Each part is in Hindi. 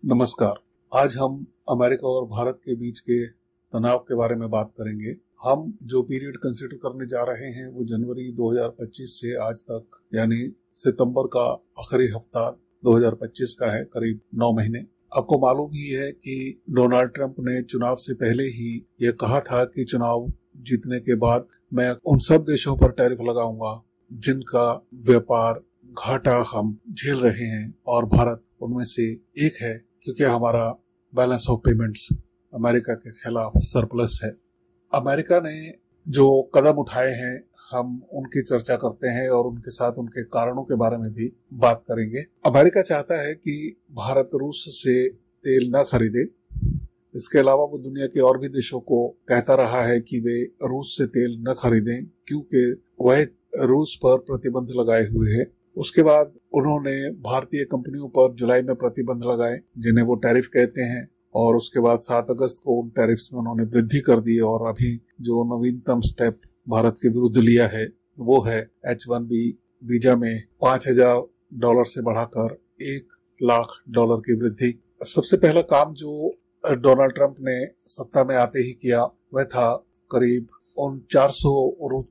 नमस्कार। आज हम अमेरिका और भारत के बीच के तनाव के बारे में बात करेंगे। हम जो पीरियड कंसीडर करने जा रहे हैं वो जनवरी 2025 से आज तक यानी सितंबर का आखिरी हफ्ता 2025 का है, करीब 9 महीने। आपको मालूम ही है कि डोनाल्ड ट्रंप ने चुनाव से पहले ही ये कहा था कि चुनाव जीतने के बाद मैं उन सब देशों पर टैरिफ लगाऊंगा जिनका व्यापार घाटा हम झेल रहे हैं, और भारत उनमें से एक है, क्योंकि हमारा बैलेंस ऑफ पेमेंट्स अमेरिका के खिलाफ सरप्लस है। अमेरिका ने जो कदम उठाए हैं हम उनकी चर्चा करते हैं और उनके साथ उनके कारणों के बारे में भी बात करेंगे। अमेरिका चाहता है कि भारत रूस से तेल न खरीदे। इसके अलावा वो दुनिया के और भी देशों को कहता रहा है कि वे रूस से तेल न खरीदें, क्योंकि वह रूस पर प्रतिबंध लगाए हुए है। उसके बाद उन्होंने भारतीय कंपनियों पर जुलाई में प्रतिबंध लगाए जिन्हें वो टैरिफ कहते हैं, और उसके बाद 7 अगस्त को उन टैरिफ्स में उन्होंने वृद्धि कर दी। और अभी जो नवीनतम स्टेप भारत के विरुद्ध लिया है वो है H-1B वीजा में $5,000 से बढ़ाकर $1,00,000 की वृद्धि। सबसे पहला काम जो डोनाल्ड ट्रंप ने सत्ता में आते ही किया वह था करीब उन 400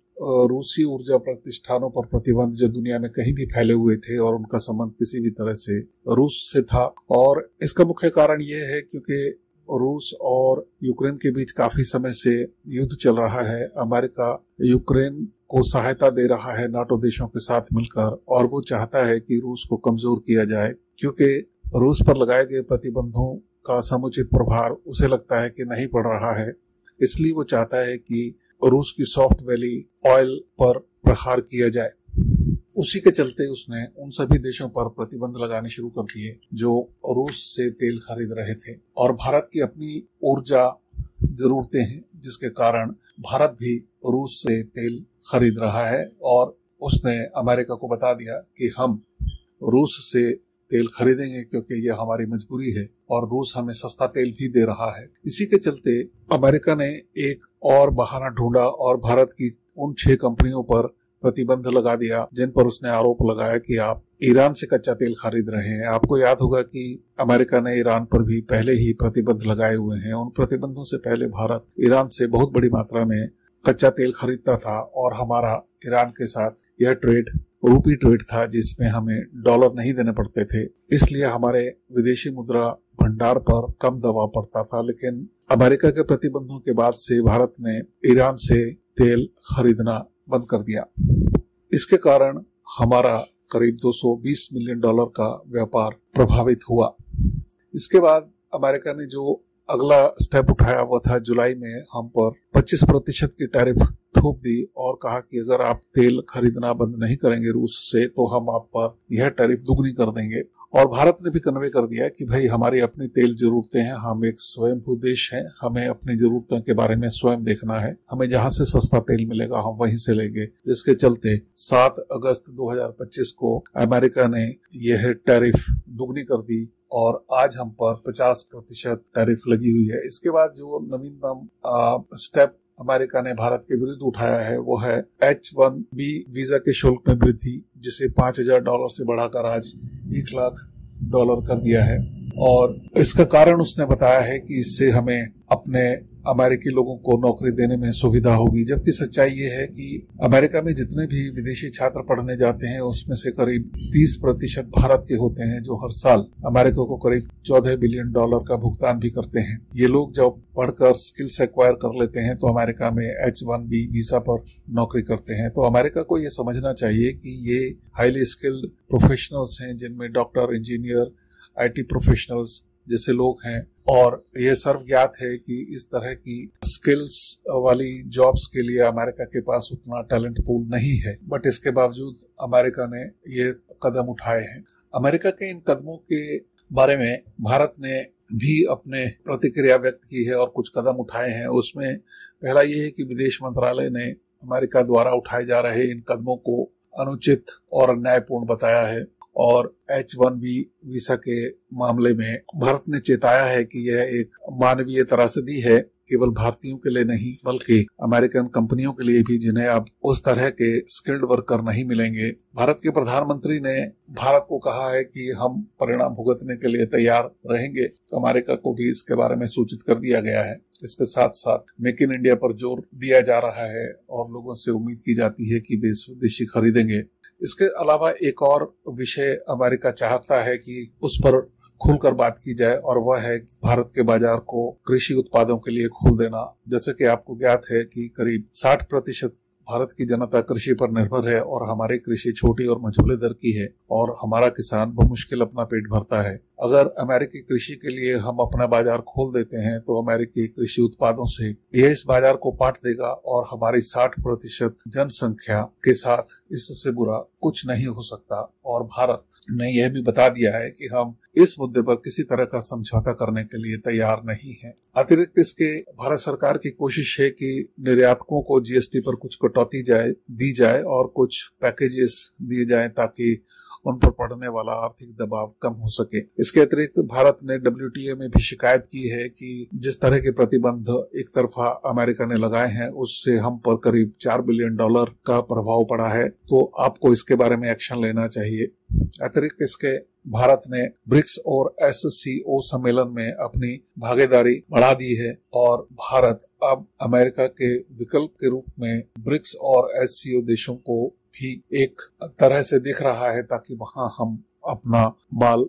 रूसी ऊर्जा प्रतिष्ठानों पर प्रतिबंध जो दुनिया में कहीं भी फैले हुए थे और उनका संबंध किसी भी तरह से रूस से था। और इसका मुख्य कारण ये है क्योंकि रूस और यूक्रेन के बीच काफी समय से युद्ध चल रहा है। अमेरिका यूक्रेन को सहायता दे रहा है नाटो देशों के साथ मिलकर, और वो चाहता है कि रूस को कमजोर किया जाए, क्योंकि रूस पर लगाए गए प्रतिबंधों का समुचित प्रभाव उसे लगता है कि नहीं पड़ रहा है। इसलिए वो चाहता है कि रूस की सॉफ्ट वैली ऑयल पर प्रहार किया जाए। उसी के चलते उसने उन सभी देशों पर प्रतिबंध लगाने शुरू कर दिए जो रूस से तेल खरीद रहे थे। और भारत की अपनी ऊर्जा जरूरतें हैं, जिसके कारण भारत भी रूस से तेल खरीद रहा है, और उसने अमेरिका को बता दिया कि हम रूस से तेल खरीदेंगे क्योंकि यह हमारी मजबूरी है, और रूस हमें सस्ता तेल भी दे रहा है। इसी के चलते अमेरिका ने एक और बहाना ढूंढा और भारत की उन 6 कंपनियों पर प्रतिबंध लगा दिया जिन पर उसने आरोप लगाया कि आप ईरान से कच्चा तेल खरीद रहे हैं। आपको याद होगा कि अमेरिका ने ईरान पर भी पहले ही प्रतिबंध लगाए हुए हैं। उन प्रतिबंधों से पहले भारत ईरान से बहुत बड़ी मात्रा में कच्चा तेल खरीदता था, और हमारा ईरान के साथ यह ट्रेड रूपी ट्रेड था जिसमें हमें डॉलर नहीं देने पड़ते थे। इसलिए हमारे विदेशी मुद्रा भंडार पर कम दबाव पड़ता था। लेकिन अमेरिका के प्रतिबंधों के बाद से भारत ने ईरान से तेल खरीदना बंद कर दिया। इसके कारण हमारा करीब $220 मिलियन का व्यापार प्रभावित हुआ। इसके बाद अमेरिका ने जो अगला स्टेप उठाया वो था जुलाई में हम पर 25% की टैरिफ थोप दी और कहा कि अगर आप तेल खरीदना बंद नहीं करेंगे रूस से तो हम आप पर यह टैरिफ दुगनी कर देंगे। और भारत ने भी कन्वे कर दिया कि भाई हमारी अपनी तेल जरूरतें हैं, हम एक स्वयंभू देश हैं, हमें अपनी जरूरतों के बारे में स्वयं देखना है, हमें जहां से सस्ता तेल मिलेगा हम वहीं से लेंगे। जिसके चलते 7 अगस्त 2025 को अमेरिका ने यह टैरिफ दुगनी कर दी और आज हम पर 50% टैरिफ लगी हुई है। इसके बाद जो नवीनतम स्टेप अमेरिका ने भारत के विरुद्ध उठाया है वो है H-1B वीजा के शुल्क में वृद्धि, जिसे $5,000 से बढ़ाकर आज $1,00,000 कर दिया है। और इसका कारण उसने बताया है कि इससे हमें अपने अमेरिकी लोगों को नौकरी देने में सुविधा होगी। जबकि सच्चाई ये है कि अमेरिका में जितने भी विदेशी छात्र पढ़ने जाते हैं उसमें से करीब 30% भारत के होते हैं, जो हर साल अमेरिका को करीब $14 बिलियन का भुगतान भी करते हैं। ये लोग जब पढ़कर स्किल्स एक्वायर कर लेते हैं तो अमेरिका में H-1B वीजा पर नौकरी करते हैं। तो अमेरिका को ये समझना चाहिए कि ये हाईली स्किल्ड प्रोफेशनल्स हैं जिनमें डॉक्टर, इंजीनियर, IT प्रोफेशनल्स जैसे लोग हैं, और ये सर्वज्ञात है कि इस तरह की स्किल्स वाली जॉब्स के लिए अमेरिका के पास उतना टैलेंट पूल नहीं है। बट इसके बावजूद अमेरिका ने ये कदम उठाए हैं। अमेरिका के इन कदमों के बारे में भारत ने भी अपने प्रतिक्रिया व्यक्त की है और कुछ कदम उठाए हैं। उसमें पहला ये है कि विदेश मंत्रालय ने अमेरिका द्वारा उठाए जा रहे इन कदमों को अनुचित और अन्यायपूर्ण बताया है, और H-1B वीजा के मामले में भारत ने चेताया है कि यह एक मानवीय त्रासदी है। केवल भारतीयों के लिए नहीं बल्कि अमेरिकन कंपनियों के लिए भी, जिन्हें अब उस तरह के स्किल्ड वर्कर नहीं मिलेंगे। भारत के प्रधानमंत्री ने भारत को कहा है कि हम परिणाम भुगतने के लिए तैयार रहेंगे। अमेरिका को भी इसके बारे में सूचित कर दिया गया है। इसके साथ साथ मेक इन इंडिया पर जोर दिया जा रहा है और लोगों से उम्मीद की जाती है कि वे स्वदेशी खरीदेंगे। इसके अलावा एक और विषय अमेरिका चाहता है कि उस पर खुलकर बात की जाए, और वह है भारत के बाजार को कृषि उत्पादों के लिए खोल देना। जैसे कि आपको ज्ञात है कि करीब 60% भारत की जनता कृषि पर निर्भर है और हमारी कृषि छोटी और मझोले दर की है और हमारा किसान बमुश्किल अपना पेट भरता है। अगर अमेरिकी कृषि के लिए हम अपना बाजार खोल देते हैं तो अमेरिकी कृषि उत्पादों से यह इस बाजार को पाट देगा और हमारी 60% जनसंख्या के साथ इससे बुरा कुछ नहीं हो सकता। और भारत ने यह भी बता दिया है कि हम इस मुद्दे पर किसी तरह का समझौता करने के लिए तैयार नहीं है। अतिरिक्त इसके भारत सरकार की कोशिश है कि निर्यातकों को जीएसटी पर कुछ कटौती दी जाए और कुछ पैकेजेस दिए जाएं ताकि उन पर पड़ने वाला आर्थिक दबाव कम हो सके। इसके अतिरिक्त भारत ने WTO में भी शिकायत की है कि जिस तरह के प्रतिबंध एक तरफा अमेरिका ने लगाए हैं उससे हम पर करीब $4 बिलियन का प्रभाव पड़ा है, तो आपको इसके बारे में एक्शन लेना चाहिए। अतिरिक्त इसके भारत ने ब्रिक्स और SCO सम्मेलन में अपनी भागीदारी बढ़ा दी है और भारत अब अमेरिका के विकल्प के रूप में ब्रिक्स और SCO देशों को भी एक तरह से दिख रहा है ताकि वहां हम अपना माल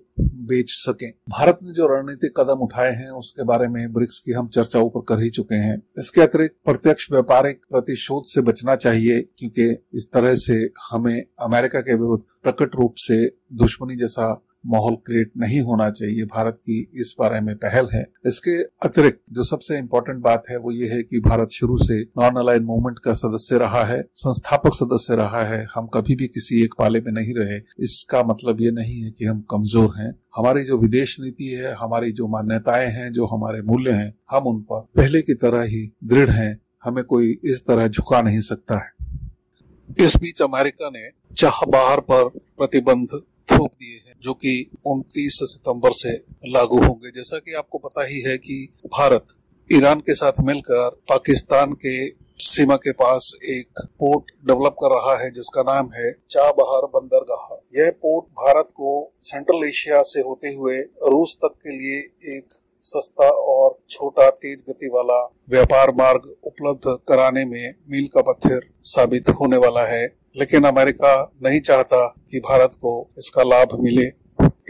बेच सकें। भारत ने जो रणनीतिक कदम उठाए हैं उसके बारे में ब्रिक्स की हम चर्चा ऊपर कर ही चुके हैं। इसके अतिरिक्त प्रत्यक्ष व्यापारिक प्रतिशोध से बचना चाहिए, क्योंकि इस तरह से हमें अमेरिका के विरुद्ध प्रकट रूप से दुश्मनी जैसा माहौल क्रिएट नहीं होना चाहिए। भारत की इस बारे में पहल है। इसके अतिरिक्त जो सबसे इम्पोर्टेंट बात है वो ये है कि भारत शुरू से नॉन अलाइंड मूवमेंट का सदस्य रहा है, संस्थापक सदस्य रहा है। हम कभी भी किसी एक पाले में नहीं रहे। इसका मतलब ये नहीं है कि हम कमजोर हैं। हमारी जो विदेश नीति है, हमारी जो मान्यताएं हैं, जो हमारे मूल्य हैं, हम उन पर पहले की तरह ही दृढ़ हैं। हमें कोई इस तरह झुका नहीं सकता है। इस बीच अमेरिका ने चाबहार पर प्रतिबंध थोप दिए हैं जो कि 29 सितंबर से लागू होंगे। जैसा कि आपको पता ही है कि भारत ईरान के साथ मिलकर पाकिस्तान के सीमा के पास एक पोर्ट डेवलप कर रहा है जिसका नाम है चाबहार बंदरगाह। यह पोर्ट भारत को सेंट्रल एशिया से होते हुए रूस तक के लिए एक सस्ता और छोटा तेज गति वाला व्यापार मार्ग उपलब्ध कराने में मील का पत्थर साबित होने वाला है। लेकिन अमेरिका नहीं चाहता कि भारत को इसका लाभ मिले।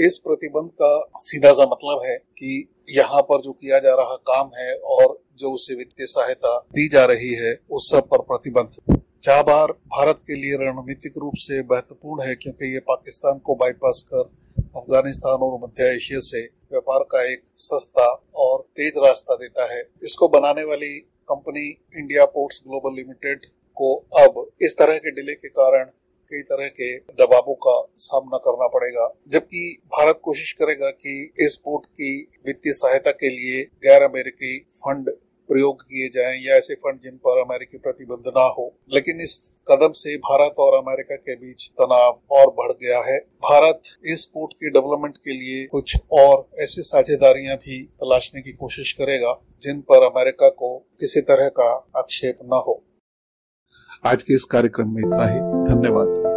इस प्रतिबंध का सीधा सा मतलब है कि यहाँ पर जो किया जा रहा काम है और जो उसे वित्तीय सहायता दी जा रही है उस सब पर प्रतिबंध। चाबहार भारत के लिए रणनीतिक रूप से महत्वपूर्ण है क्योंकि ये पाकिस्तान को बाईपास कर अफगानिस्तान और मध्य एशिया से व्यापार का एक सस्ता और तेज रास्ता देता है। इसको बनाने वाली company India ports global limited को अब इस तरह के डिले के कारण कई तरह के दबावों का सामना करना पड़ेगा, जबकि भारत कोशिश करेगा कि इस पोर्ट की वित्तीय सहायता के लिए गैर अमेरिकी फंड प्रयोग किए जाएं या ऐसे फंड जिन पर अमेरिकी प्रतिबंध ना हो। लेकिन इस कदम से भारत और अमेरिका के बीच तनाव और बढ़ गया है। भारत इस पोर्ट की डेवलपमेंट के लिए कुछ और ऐसी साझेदारियां भी तलाशने की कोशिश करेगा जिन पर अमेरिका को किसी तरह का आक्षेप न हो। आज के इस कार्यक्रम में इतना ही। धन्यवाद।